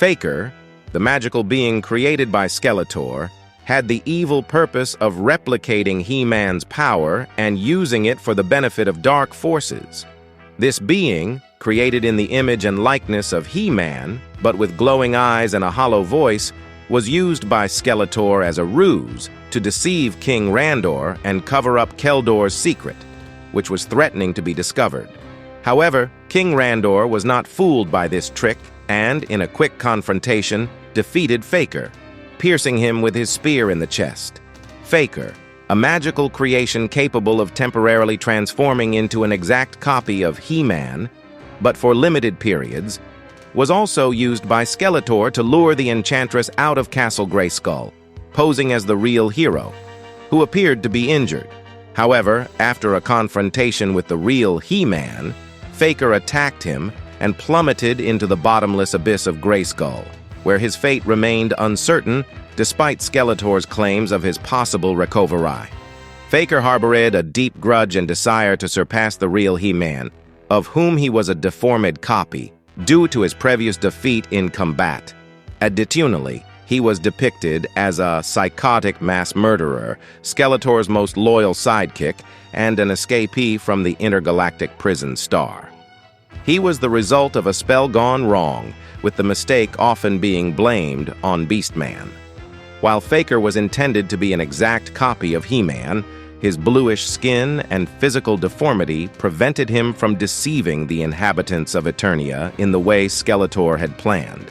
Faker, the magical being created by Skeletor, had the evil purpose of replicating He-Man's power and using it for the benefit of dark forces. This being, created in the image and likeness of He-Man, but with glowing eyes and a hollow voice, was used by Skeletor as a ruse to deceive King Randor and cover up Keldor's secret, which was threatening to be discovered. However, King Randor was not fooled by this trick and, in a quick confrontation, defeated Faker, piercing him with his spear in the chest. Faker, a magical creation capable of temporarily transforming into an exact copy of He-Man, but for limited periods, was also used by Skeletor to lure the Enchantress out of Castle Grayskull, posing as the real hero, who appeared to be injured. However, after a confrontation with the real He-Man, Faker attacked him and plummeted into the bottomless abyss of Grayskull, where his fate remained uncertain despite Skeletor's claims of his possible recovery. Faker harbored a deep grudge and desire to surpass the real He-Man, of whom he was a deformed copy, due to his previous defeat in combat. Additionally, he was depicted as a psychotic mass murderer, Skeletor's most loyal sidekick, and an escapee from the intergalactic prison star. He was the result of a spell gone wrong, with the mistake often being blamed on Beastman. While Faker was intended to be an exact copy of He-Man, his bluish skin and physical deformity prevented him from deceiving the inhabitants of Eternia in the way Skeletor had planned.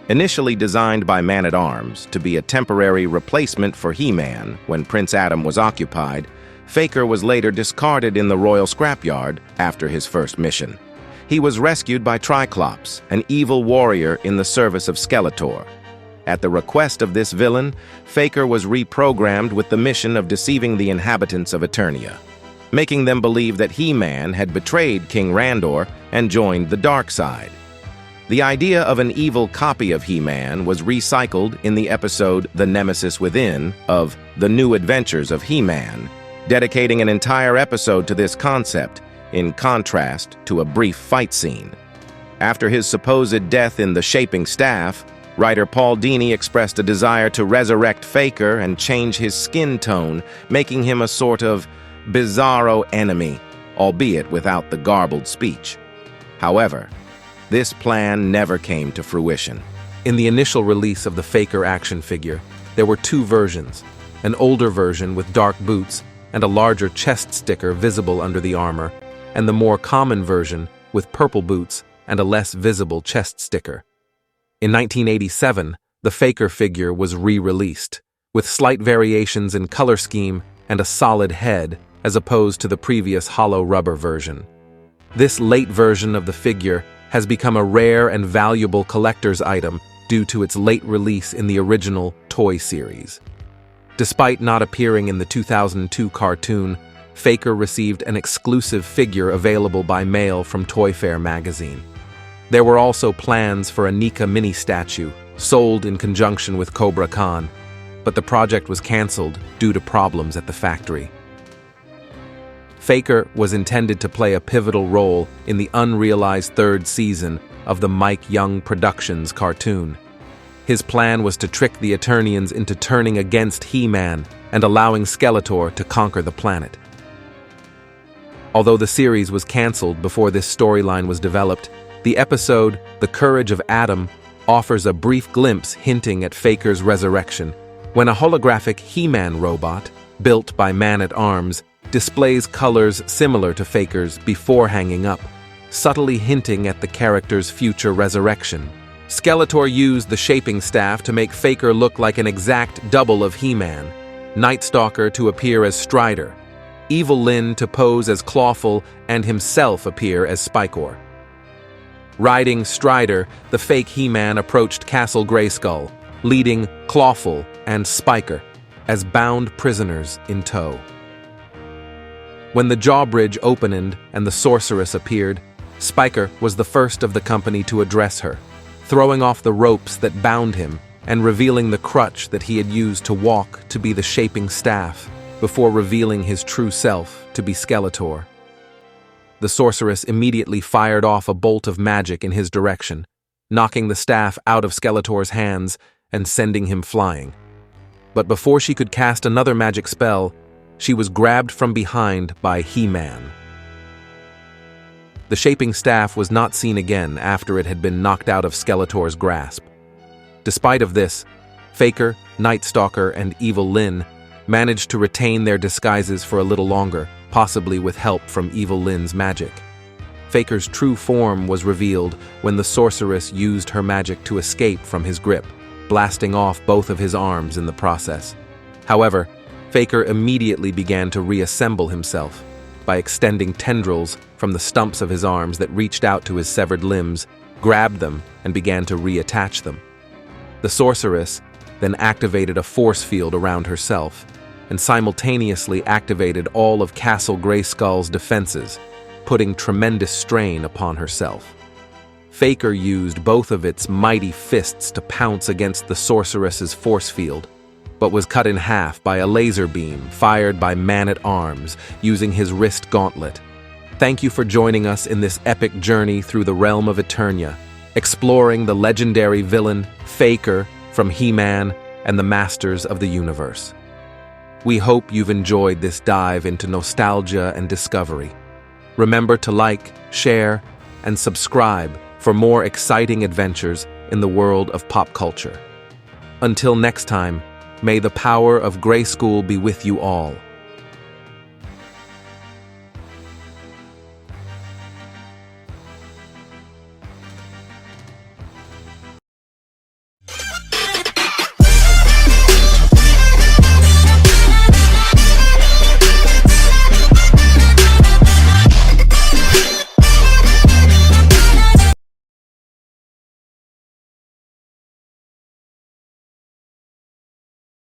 Initially designed by Man-at-Arms to be a temporary replacement for He-Man when Prince Adam was occupied, Faker was later discarded in the royal scrapyard after his first mission. He was rescued by Triclops, an evil warrior in the service of Skeletor. At the request of this villain, Faker was reprogrammed with the mission of deceiving the inhabitants of Eternia, making them believe that He-Man had betrayed King Randor and joined the dark side. The idea of an evil copy of He-Man was recycled in the episode The Nemesis Within of The New Adventures of He-Man, dedicating an entire episode to this concept, in contrast to a brief fight scene. After his supposed death in the Shaping Staff, writer Paul Dini expressed a desire to resurrect Faker and change his skin tone, making him a sort of bizarro enemy, albeit without the garbled speech. However, this plan never came to fruition. In the initial release of the Faker action figure, there were two versions, an older version with dark boots and a larger chest sticker visible under the armor, and the more common version with purple boots and a less visible chest sticker. In 1987, the Faker figure was re-released, with slight variations in color scheme and a solid head as opposed to the previous hollow rubber version. This late version of the figure has become a rare and valuable collector's item due to its late release in the original toy series. Despite not appearing in the 2002 cartoon, Faker received an exclusive figure available by mail from Toy Fair magazine. There were also plans for a Nika mini statue, sold in conjunction with Cobra Khan, but the project was cancelled due to problems at the factory. Faker was intended to play a pivotal role in the unrealized third season of the Mike Young Productions cartoon. His plan was to trick the Eternians into turning against He-Man and allowing Skeletor to conquer the planet. Although the series was cancelled before this storyline was developed, the episode The Courage of Adam offers a brief glimpse hinting at Faker's resurrection, when a holographic He-Man robot, built by Man-at-Arms, displays colors similar to Faker's before hanging up, subtly hinting at the character's future resurrection. Skeletor used the Shaping Staff to make Faker look like an exact double of He-Man, Nightstalker to appear as Strider, Evil Lyn to pose as Clawful, and himself appear as Spikor. Riding Strider, the fake He-Man approached Castle Grayskull, leading Clawful and Spiker as bound prisoners in tow. When the drawbridge opened and the sorceress appeared, Spiker was the first of the company to address her, throwing off the ropes that bound him and revealing the crutch that he had used to walk to be the Shaping Staff, before revealing his true self to be Skeletor. The sorceress immediately fired off a bolt of magic in his direction, knocking the staff out of Skeletor's hands and sending him flying. But before she could cast another magic spell, she was grabbed from behind by He-Man. The shaping staff was not seen again after it had been knocked out of Skeletor's grasp. Despite of this, Faker, Night Stalker, and Evil Lyn managed to retain their disguises for a little longer, possibly with help from Evil Lyn's magic. Faker's true form was revealed when the sorceress used her magic to escape from his grip, blasting off both of his arms in the process. However, Faker immediately began to reassemble himself by extending tendrils from the stumps of his arms that reached out to his severed limbs, grabbed them, and began to reattach them. The sorceress then activated a force field around herself and simultaneously activated all of Castle Grayskull's defenses, putting tremendous strain upon herself. Faker used both of its mighty fists to pounce against the sorceress's force field, but was cut in half by a laser beam fired by Man-at-Arms using his wrist gauntlet. Thank you for joining us in this epic journey through the realm of Eternia, exploring the legendary villain Faker from He-Man and the Masters of the Universe. We hope you've enjoyed this dive into nostalgia and discovery. Remember to like, share, and subscribe for more exciting adventures in the world of pop culture. Until next time, may the power of Grayskull be with you all.